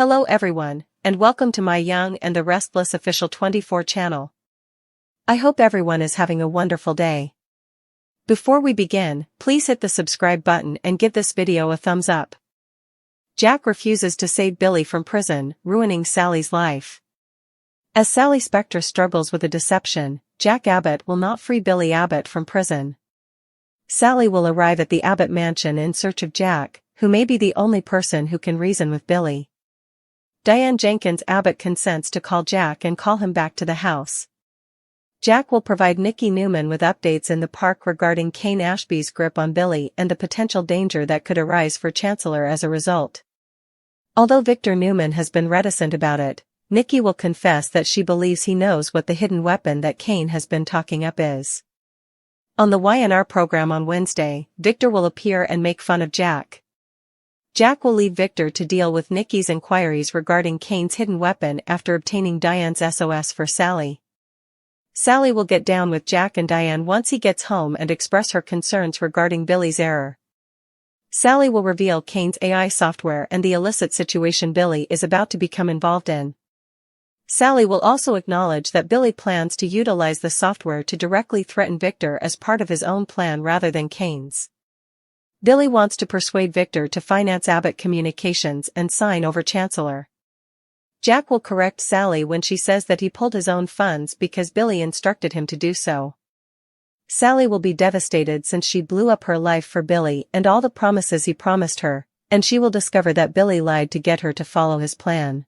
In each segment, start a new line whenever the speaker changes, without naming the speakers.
Hello everyone, and welcome to my Young and the Restless official 24 channel. I hope everyone is having a wonderful day. Before we begin, please hit the subscribe button and give this video a thumbs up. Jack refuses to save Billy from prison, ruining Sally's life. As Sally Spectre struggles with a deception, Jack Abbott will not free Billy Abbott from prison. Sally will arrive at the Abbott mansion in search of Jack, who may be the only person who can reason with Billy. Diane Jenkins Abbott consents to call Jack and call him back to the house. Jack will provide Nikki Newman with updates in the park regarding Kane Ashby's grip on Billy and the potential danger that could arise for Chancellor as a result. Although Victor Newman has been reticent about it, Nikki will confess that she believes he knows what the hidden weapon that Kane has been talking up is. On the YNR program on Wednesday, Victor will appear and make fun of Jack. Jack will leave Victor to deal with Nikki's inquiries regarding Kane's hidden weapon after obtaining Diane's SOS for Sally. Sally will get down with Jack and Diane once he gets home and express her concerns regarding Billy's error. Sally will reveal Kane's AI software and the illicit situation Billy is about to become involved in. Sally will also acknowledge that Billy plans to utilize the software to directly threaten Victor as part of his own plan rather than Kane's. Billy wants to persuade Victor to finance Abbott Communications and sign over Chancellor. Jack will correct Sally when she says that he pulled his own funds because Billy instructed him to do so. Sally will be devastated since she blew up her life for Billy and all the promises he promised her, and she will discover that Billy lied to get her to follow his plan.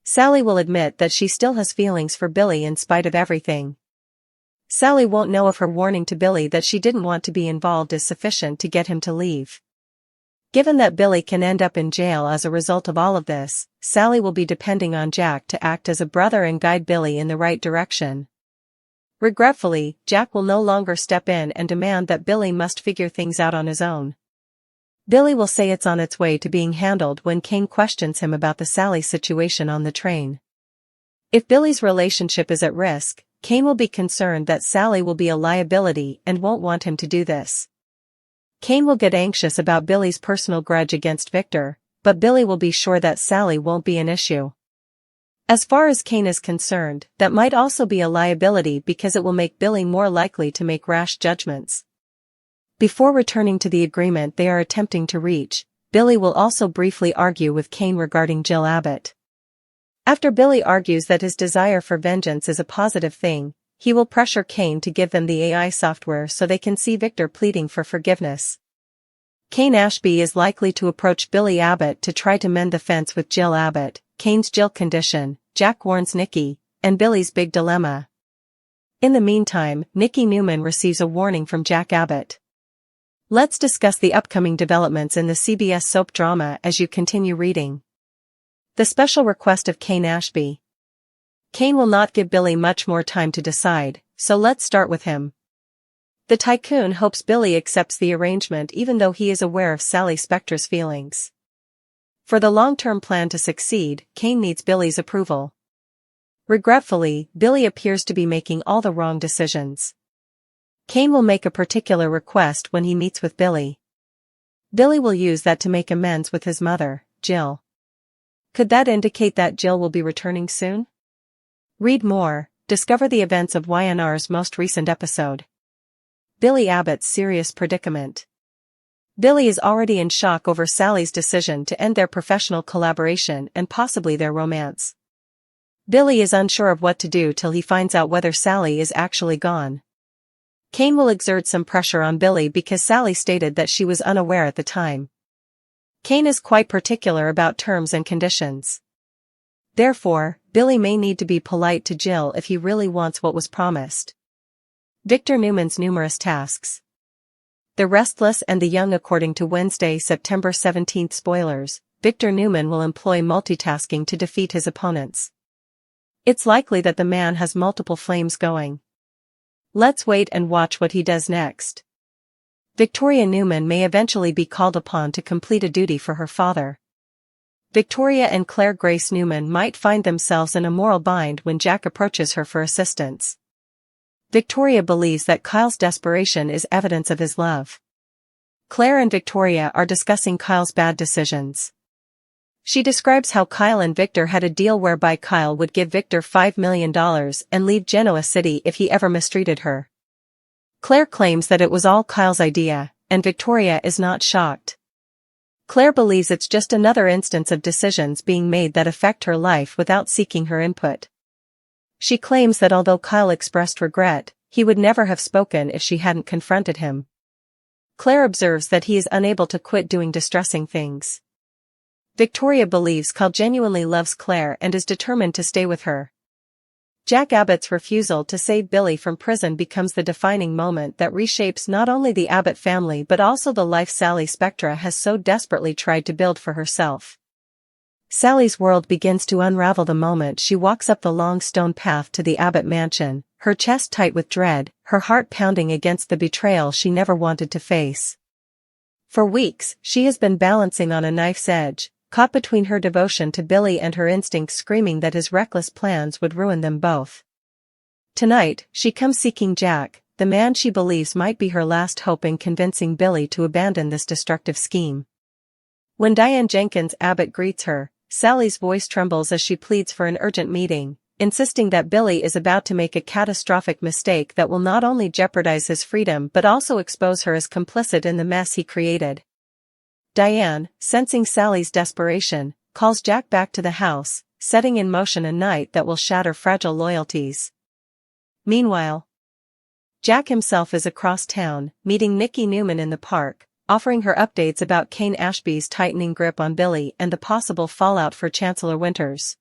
Sally will admit that she still has feelings for Billy in spite of everything. Sally won't know if her warning to Billy that she didn't want to be involved is sufficient to get him to leave. Given that Billy can end up in jail as a result of all of this, Sally will be depending on Jack to act as a brother and guide Billy in the right direction. Regretfully, Jack will no longer step in and demand that Billy must figure things out on his own. Billy will say it's on its way to being handled when Kane questions him about the Sally situation on the train. If Billy's relationship is at risk, Kane will be concerned that Sally will be a liability and won't want him to do this. Kane will get anxious about Billy's personal grudge against Victor, but Billy will be sure that Sally won't be an issue. As far as Kane is concerned, that might also be a liability because it will make Billy more likely to make rash judgments. Before returning to the agreement they are attempting to reach, Billy will also briefly argue with Kane regarding Jill Abbott. After Billy argues that his desire for vengeance is a positive thing, he will pressure Kane to give them the AI software so they can see Victor pleading for forgiveness. Kane Ashby is likely to approach Billy Abbott to try to mend the fence with Jill Abbott, Kane's Jill condition, Jack warns Nikki, and Billy's big dilemma. In the meantime, Nikki Newman receives a warning from Jack Abbott. Let's discuss the upcoming developments in the CBS soap drama as you continue reading. The special request of Kane Ashby. Kane will not give Billy much more time to decide, so let's start with him. The tycoon hopes Billy accepts the arrangement even though he is aware of Sally Spectre's feelings. For the long-term plan to succeed, Kane needs Billy's approval. Regretfully, Billy appears to be making all the wrong decisions. Kane will make a particular request when he meets with Billy. Billy will use that to make amends with his mother, Jill. Could that indicate that Jill will be returning soon? Read more, discover the events of YNR's most recent episode. Billy Abbott's serious predicament. Billy is already in shock over Sally's decision to end their professional collaboration and possibly their romance. Billy is unsure of what to do till he finds out whether Sally is actually gone. Kane will exert some pressure on Billy because Sally stated that she was unaware at the time. Kane is quite particular about terms and conditions. Therefore, Billy may need to be polite to Jill if he really wants what was promised. Victor Newman's numerous tasks. The Restless and the Young. According to Wednesday, September 17 spoilers, Victor Newman will employ multitasking to defeat his opponents. It's likely that the man has multiple flames going. Let's wait and watch what he does next. Victoria Newman may eventually be called upon to complete a duty for her father. Victoria and Claire Grace Newman might find themselves in a moral bind when Jack approaches her for assistance. Victoria believes that Kyle's desperation is evidence of his love. Claire and Victoria are discussing Kyle's bad decisions. She describes how Kyle and Victor had a deal whereby Kyle would give Victor $5 million and leave Genoa City if he ever mistreated her. Claire claims that it was all Kyle's idea, and Victoria is not shocked. Claire believes it's just another instance of decisions being made that affect her life without seeking her input. She claims that although Kyle expressed regret, he would never have spoken if she hadn't confronted him. Claire observes that he is unable to quit doing distressing things. Victoria believes Kyle genuinely loves Claire and is determined to stay with her. Jack Abbott's refusal to save Billy from prison becomes the defining moment that reshapes not only the Abbott family but also the life Sally Spectra has so desperately tried to build for herself. Sally's world begins to unravel the moment she walks up the long stone path to the Abbott mansion, her chest tight with dread, her heart pounding against the betrayal she never wanted to face. For weeks, she has been balancing on a knife's edge, caught between her devotion to Billy and her instincts screaming that his reckless plans would ruin them both. Tonight, she comes seeking Jack, the man she believes might be her last hope in convincing Billy to abandon this destructive scheme. When Diane Jenkins Abbott greets her, Sally's voice trembles as she pleads for an urgent meeting, insisting that Billy is about to make a catastrophic mistake that will not only jeopardize his freedom but also expose her as complicit in the mess he created. Diane, sensing Sally's desperation, calls Jack back to the house, setting in motion a night that will shatter fragile loyalties. Meanwhile, Jack himself is across town, meeting Nikki Newman in the park, offering her updates about Kane Ashby's tightening grip on Billy and the possible fallout for Chancellor Winters.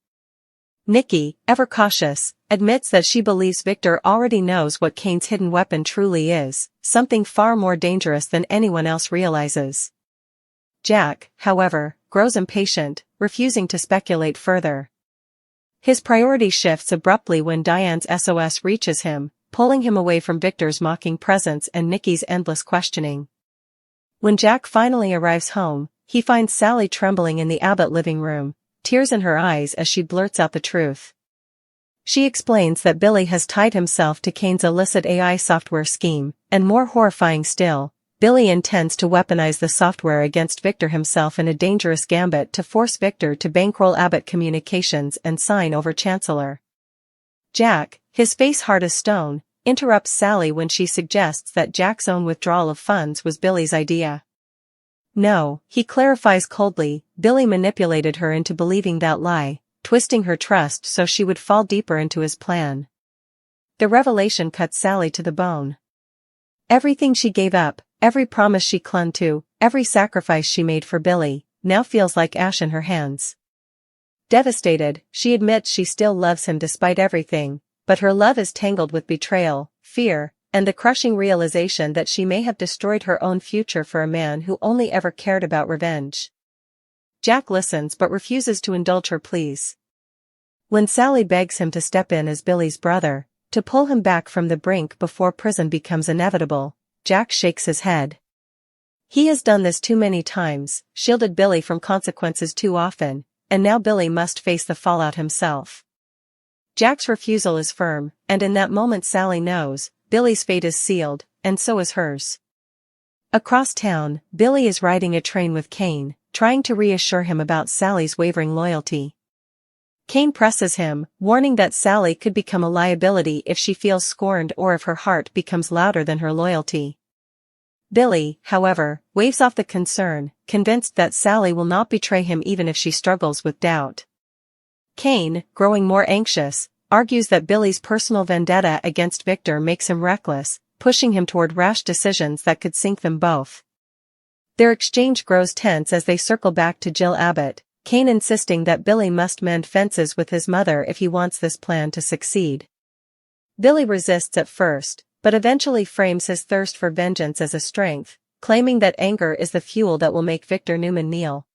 Nikki, ever cautious, admits that she believes Victor already knows what Kane's hidden weapon truly is, something far more dangerous than anyone else realizes. Jack, however, grows impatient, refusing to speculate further. His priority shifts abruptly when Diane's SOS reaches him, pulling him away from Victor's mocking presence and Nikki's endless questioning. When Jack finally arrives home, he finds Sally trembling in the Abbott living room, tears in her eyes as she blurts out the truth. She explains that Billy has tied himself to Kane's illicit AI software scheme, and more horrifying still, Billy intends to weaponize the software against Victor himself in a dangerous gambit to force Victor to bankroll Abbott Communications and sign over Chancellor. Jack, his face hard as stone, interrupts Sally when she suggests that Jack's own withdrawal of funds was Billy's idea. No, he clarifies coldly, Billy manipulated her into believing that lie, twisting her trust so she would fall deeper into his plan. The revelation cuts Sally to the bone. Everything she gave up, every promise she clung to, every sacrifice she made for Billy, now feels like ash in her hands. Devastated, she admits she still loves him despite everything, but her love is tangled with betrayal, fear, and the crushing realization that she may have destroyed her own future for a man who only ever cared about revenge. Jack listens but refuses to indulge her pleas. When Sally begs him to step in as Billy's brother, to pull him back from the brink before prison becomes inevitable, Jack shakes his head. He has done this too many times, shielded Billy from consequences too often, and now Billy must face the fallout himself. Jack's refusal is firm, and in that moment Sally knows, Billy's fate is sealed, and so is hers. Across town, Billy is riding a train with Kane, trying to reassure him about Sally's wavering loyalty. Kane presses him, warning that Sally could become a liability if she feels scorned or if her heart becomes louder than her loyalty. Billy, however, waves off the concern, convinced that Sally will not betray him even if she struggles with doubt. Kane, growing more anxious, argues that Billy's personal vendetta against Victor makes him reckless, pushing him toward rash decisions that could sink them both. Their exchange grows tense as they circle back to Jill Abbott, Kane insisting that Billy must mend fences with his mother if he wants this plan to succeed. Billy resists at first, but eventually frames his thirst for vengeance as a strength, claiming that anger is the fuel that will make Victor Newman kneel.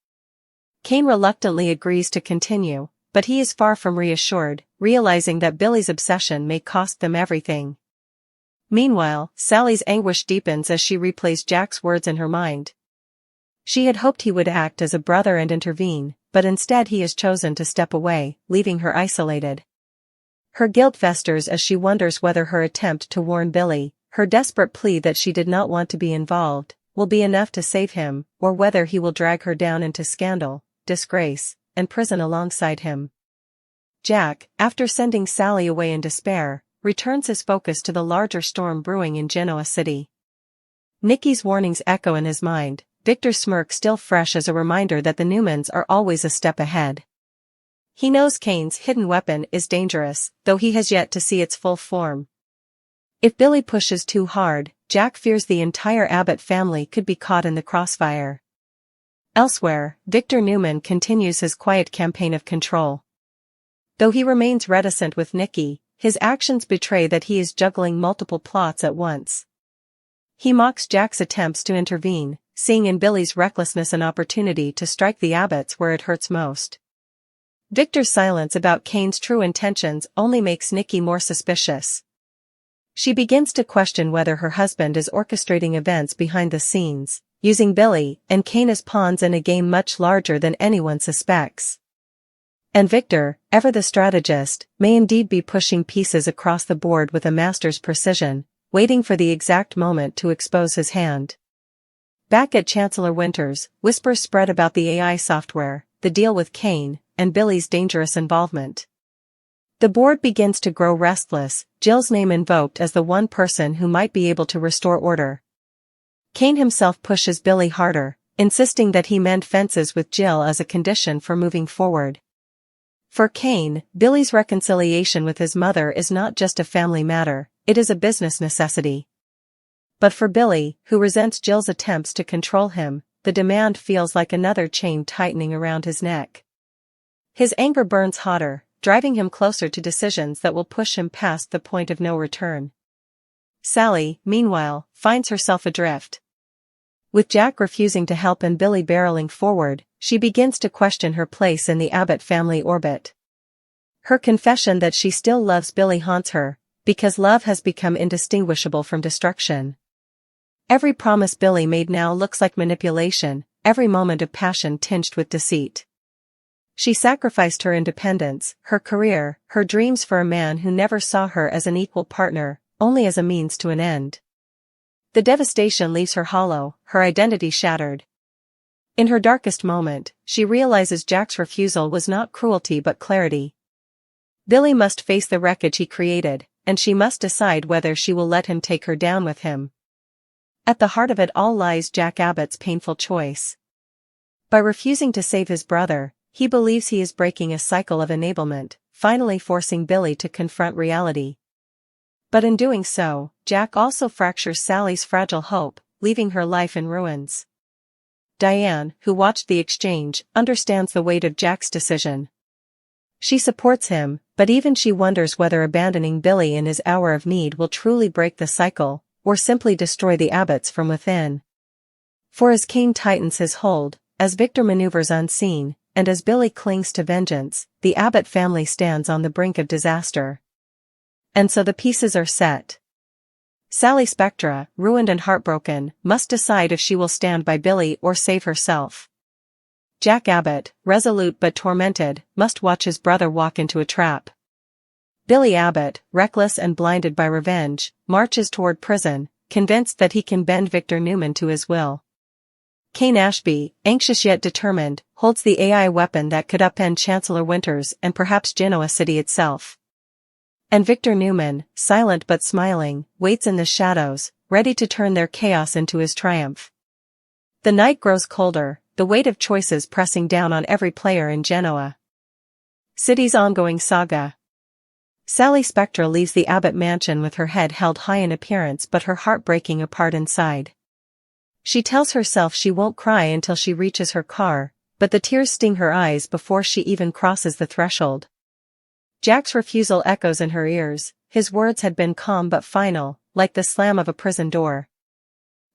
Kane reluctantly agrees to continue, but he is far from reassured, realizing that Billy's obsession may cost them everything. Meanwhile, Sally's anguish deepens as she replays Jack's words in her mind. She had hoped he would act as a brother and intervene, but instead he has chosen to step away, leaving her isolated. Her guilt festers as she wonders whether her attempt to warn Billy, her desperate plea that she did not want to be involved, will be enough to save him, or whether he will drag her down into scandal, disgrace, and prison alongside him. Jack, after sending Sally away in despair, returns his focus to the larger storm brewing in Genoa City. Nicky's warnings echo in his mind, Victor's smirk still fresh as a reminder that the Newmans are always a step ahead. He knows Kane's hidden weapon is dangerous, though he has yet to see its full form. If Billy pushes too hard, Jack fears the entire Abbott family could be caught in the crossfire. Elsewhere, Victor Newman continues his quiet campaign of control. Though he remains reticent with Nicky, his actions betray that he is juggling multiple plots at once. He mocks Jack's attempts to intervene, seeing in Billy's recklessness an opportunity to strike the Abbotts where it hurts most. Victor's silence about Kane's true intentions only makes Nicky more suspicious. She begins to question whether her husband is orchestrating events behind the scenes, using Billy and Kane as pawns in a game much larger than anyone suspects. And Victor, ever the strategist, may indeed be pushing pieces across the board with a master's precision, waiting for the exact moment to expose his hand. Back at Chancellor Winters, whispers spread about the AI software, the deal with Kane, and Billy's dangerous involvement. The board begins to grow restless, Jill's name invoked as the one person who might be able to restore order. Kane himself pushes Billy harder, insisting that he mend fences with Jill as a condition for moving forward. For Kane, Billy's reconciliation with his mother is not just a family matter, it is a business necessity. But for Billy, who resents Jill's attempts to control him, the demand feels like another chain tightening around his neck. His anger burns hotter, driving him closer to decisions that will push him past the point of no return. Sally, meanwhile, finds herself adrift. With Jack refusing to help and Billy barreling forward, she begins to question her place in the Abbott family orbit. Her confession that she still loves Billy haunts her, because love has become indistinguishable from destruction. Every promise Billy made now looks like manipulation, every moment of passion tinged with deceit. She sacrificed her independence, her career, her dreams for a man who never saw her as an equal partner, only as a means to an end. The devastation leaves her hollow, her identity shattered. In her darkest moment, she realizes Jack's refusal was not cruelty but clarity. Billy must face the wreckage he created, and she must decide whether she will let him take her down with him. At the heart of it all lies Jack Abbott's painful choice. By refusing to save his brother, he believes he is breaking a cycle of enablement, finally forcing Billy to confront reality. But in doing so, Jack also fractures Sally's fragile hope, leaving her life in ruins. Diane, who watched the exchange, understands the weight of Jack's decision. She supports him, but even she wonders whether abandoning Billy in his hour of need will truly break the cycle, or simply destroy the Abbotts from within. For as Kane tightens his hold, as Victor maneuvers unseen, and as Billy clings to vengeance, the Abbott family stands on the brink of disaster. And so the pieces are set. Sally Spectra, ruined and heartbroken, must decide if she will stand by Billy or save herself. Jack Abbott, resolute but tormented, must watch his brother walk into a trap. Billy Abbott, reckless and blinded by revenge, marches toward prison, convinced that he can bend Victor Newman to his will. Kane Ashby, anxious yet determined, holds the AI weapon that could upend Chancellor Winters and perhaps Genoa City itself. And Victor Newman, silent but smiling, waits in the shadows, ready to turn their chaos into his triumph. The night grows colder, the weight of choices pressing down on every player in Genoa City's ongoing saga. Sally Spectra leaves the Abbott mansion with her head held high in appearance but her heart breaking apart inside. She tells herself she won't cry until she reaches her car, but the tears sting her eyes before she even crosses the threshold. Jack's refusal echoes in her ears, his words had been calm but final, like the slam of a prison door.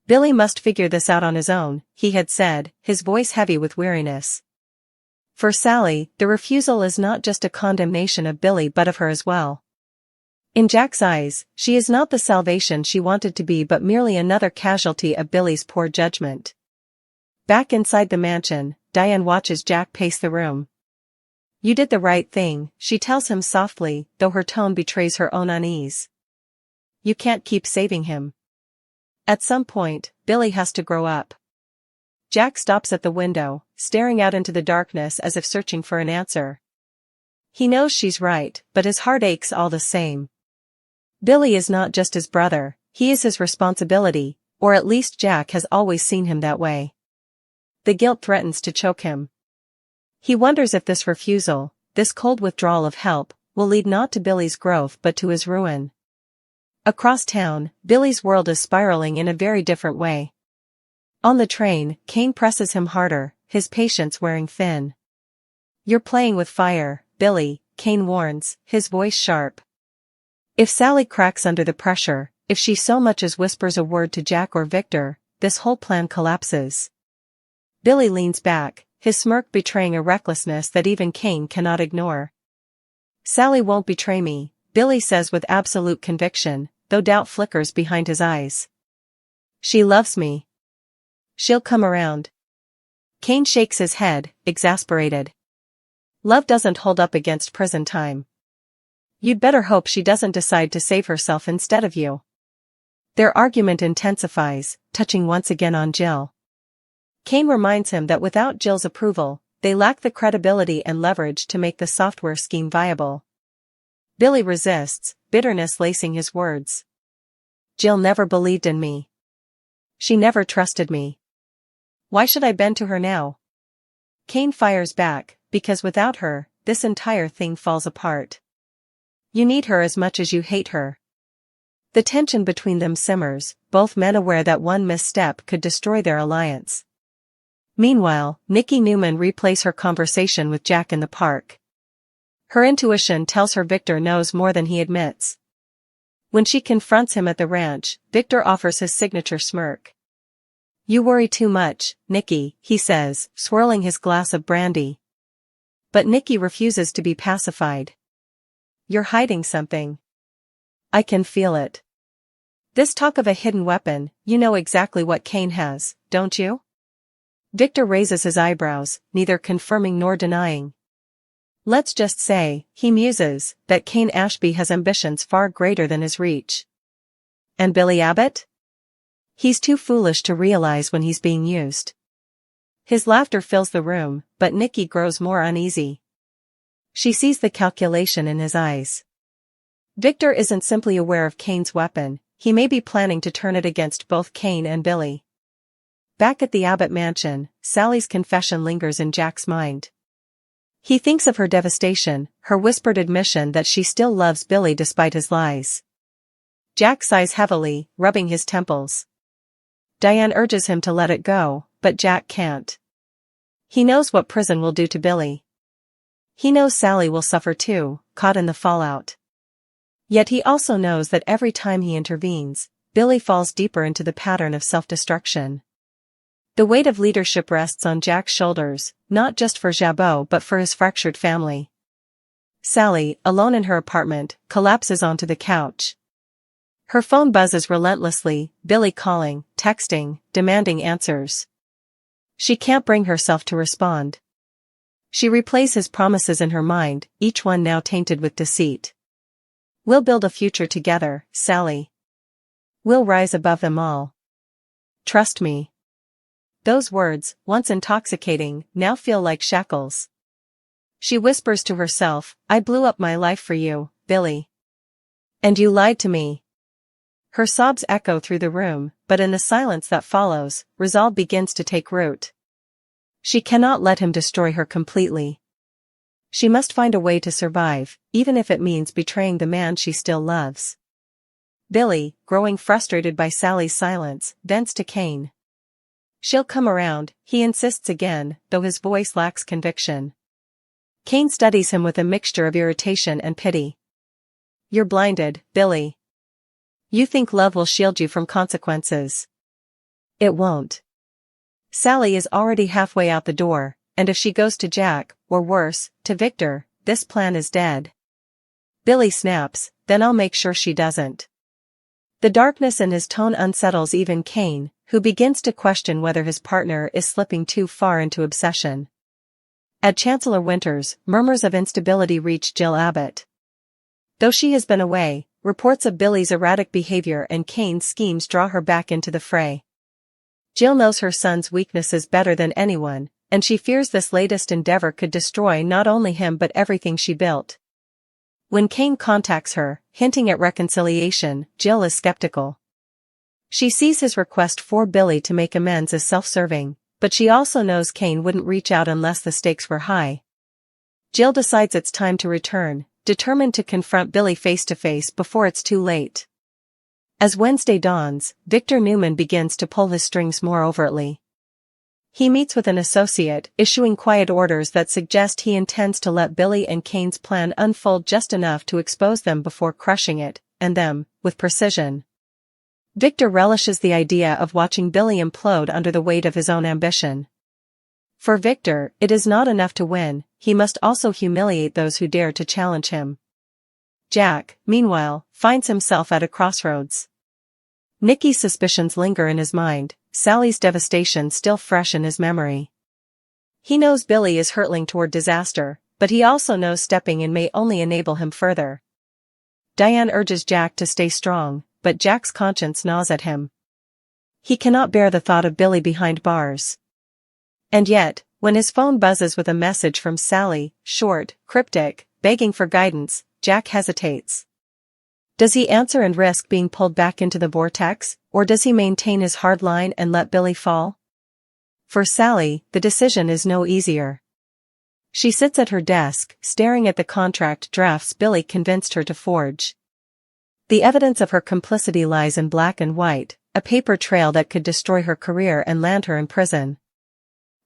Billy must figure this out on his own, he had said, his voice heavy with weariness. For Sally, the refusal is not just a condemnation of Billy but of her as well. In Jack's eyes, she is not the salvation she wanted to be but merely another casualty of Billy's poor judgment. Back inside the mansion, Diane watches Jack pace the room. "You did the right thing," she tells him softly, though her tone betrays her own unease. "You can't keep saving him. At some point, Billy has to grow up." Jack stops at the window, staring out into the darkness as if searching for an answer. He knows she's right, but his heart aches all the same. Billy is not just his brother, he is his responsibility, or at least Jack has always seen him that way. The guilt threatens to choke him. He wonders if this refusal, this cold withdrawal of help, will lead not to Billy's growth but to his ruin. Across town, Billy's world is spiraling in a very different way. On the train, Kane presses him harder, his patience wearing thin. "You're playing with fire, Billy," Kane warns, his voice sharp. If Sally cracks under the pressure, if she so much as whispers a word to Jack or Victor, this whole plan collapses. Billy leans back, his smirk betraying a recklessness that even Kane cannot ignore. "Sally won't betray me," Billy says with absolute conviction, though doubt flickers behind his eyes. "She loves me. She'll come around." Kane shakes his head, exasperated. "Love doesn't hold up against prison time. You'd better hope she doesn't decide to save herself instead of you." Their argument intensifies, touching once again on Jill. Kane reminds him that without Jill's approval, they lack the credibility and leverage to make the software scheme viable. Billy resists, bitterness lacing his words. "Jill never believed in me. She never trusted me. Why should I bend to her now?" Kane fires back, "Because without her, this entire thing falls apart. You need her as much as you hate her." The tension between them simmers, both men aware that one misstep could destroy their alliance. Meanwhile, Nikki Newman replays her conversation with Jack in the park. Her intuition tells her Victor knows more than he admits. When she confronts him at the ranch, Victor offers his signature smirk. "You worry too much, Nikki," he says, swirling his glass of brandy. But Nikki refuses to be pacified. "You're hiding something. I can feel it. This talk of a hidden weapon, you know exactly what Kane has, don't you?" Victor raises his eyebrows, neither confirming nor denying. "Let's just say," he muses, "that Kane Ashby has ambitions far greater than his reach." "And Billy Abbott?" He's too foolish to realize when he's being used. His laughter fills the room, but Nikki grows more uneasy. She sees the calculation in his eyes. Victor isn't simply aware of Kane's weapon, he may be planning to turn it against both Kane and Billy. Back at the Abbott mansion, Sally's confession lingers in Jack's mind. He thinks of her devastation, her whispered admission that she still loves Billy despite his lies. Jack sighs heavily, rubbing his temples. Diane urges him to let it go, but Jack can't. He knows what prison will do to Billy. He knows Sally will suffer too, caught in the fallout. Yet he also knows that every time he intervenes, Billy falls deeper into the pattern of self-destruction. The weight of leadership rests on Jack's shoulders, not just for Jabot but for his fractured family. Sally, alone in her apartment, collapses onto the couch. Her phone buzzes relentlessly, Billy calling, texting, demanding answers. She can't bring herself to respond. She replays his promises in her mind, each one now tainted with deceit. "We'll build a future together, Sally. We'll rise above them all. Trust me." Those words, once intoxicating, now feel like shackles. She whispers to herself, "I blew up my life for you, Billy. And you lied to me." Her sobs echo through the room, but in the silence that follows, resolve begins to take root. She cannot let him destroy her completely. She must find a way to survive, even if it means betraying the man she still loves. Billy, growing frustrated by Sally's silence, vents to Kane. "She'll come around," he insists again, though his voice lacks conviction. Kane studies him with a mixture of irritation and pity. "You're blinded, Billy. You think love will shield you from consequences. It won't. Sally is already halfway out the door, and if she goes to Jack, or worse, to Victor, this plan is dead." Billy snaps, "Then I'll make sure she doesn't." The darkness in his tone unsettles even Kane, who begins to question whether his partner is slipping too far into obsession. At Chancellor Winters, murmurs of instability reach Jill Abbott. Though she has been away, reports of Billy's erratic behavior and Kane's schemes draw her back into the fray. Jill knows her son's weaknesses better than anyone, and she fears this latest endeavor could destroy not only him but everything she built. When Kane contacts her, hinting at reconciliation, Jill is skeptical. She sees his request for Billy to make amends as self-serving, but she also knows Kane wouldn't reach out unless the stakes were high. Jill decides it's time to return, determined to confront Billy face-to-face before it's too late. As Wednesday dawns, Victor Newman begins to pull his strings more overtly. He meets with an associate, issuing quiet orders that suggest he intends to let Billy and Kane's plan unfold just enough to expose them before crushing it, and them, with precision. Victor relishes the idea of watching Billy implode under the weight of his own ambition. For Victor, it is not enough to win, he must also humiliate those who dare to challenge him. Jack, meanwhile, finds himself at a crossroads. Nicky's suspicions linger in his mind, Sally's devastation still fresh in his memory. He knows Billy is hurtling toward disaster, but he also knows stepping in may only enable him further. Diane urges Jack to stay strong, but Jack's conscience gnaws at him. He cannot bear the thought of Billy behind bars. And yet, when his phone buzzes with a message from Sally, short, cryptic, begging for guidance, Jack hesitates. Does he answer and risk being pulled back into the vortex, or does he maintain his hard line and let Billy fall? For Sally, the decision is no easier. She sits at her desk, staring at the contract drafts Billy convinced her to forge. The evidence of her complicity lies in black and white, a paper trail that could destroy her career and land her in prison.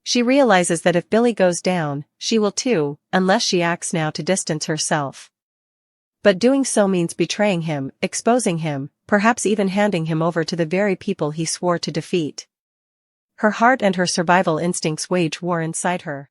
She realizes that if Billy goes down, she will too, unless she acts now to distance herself. But doing so means betraying him, exposing him, perhaps even handing him over to the very people he swore to defeat. Her heart and her survival instincts wage war inside her.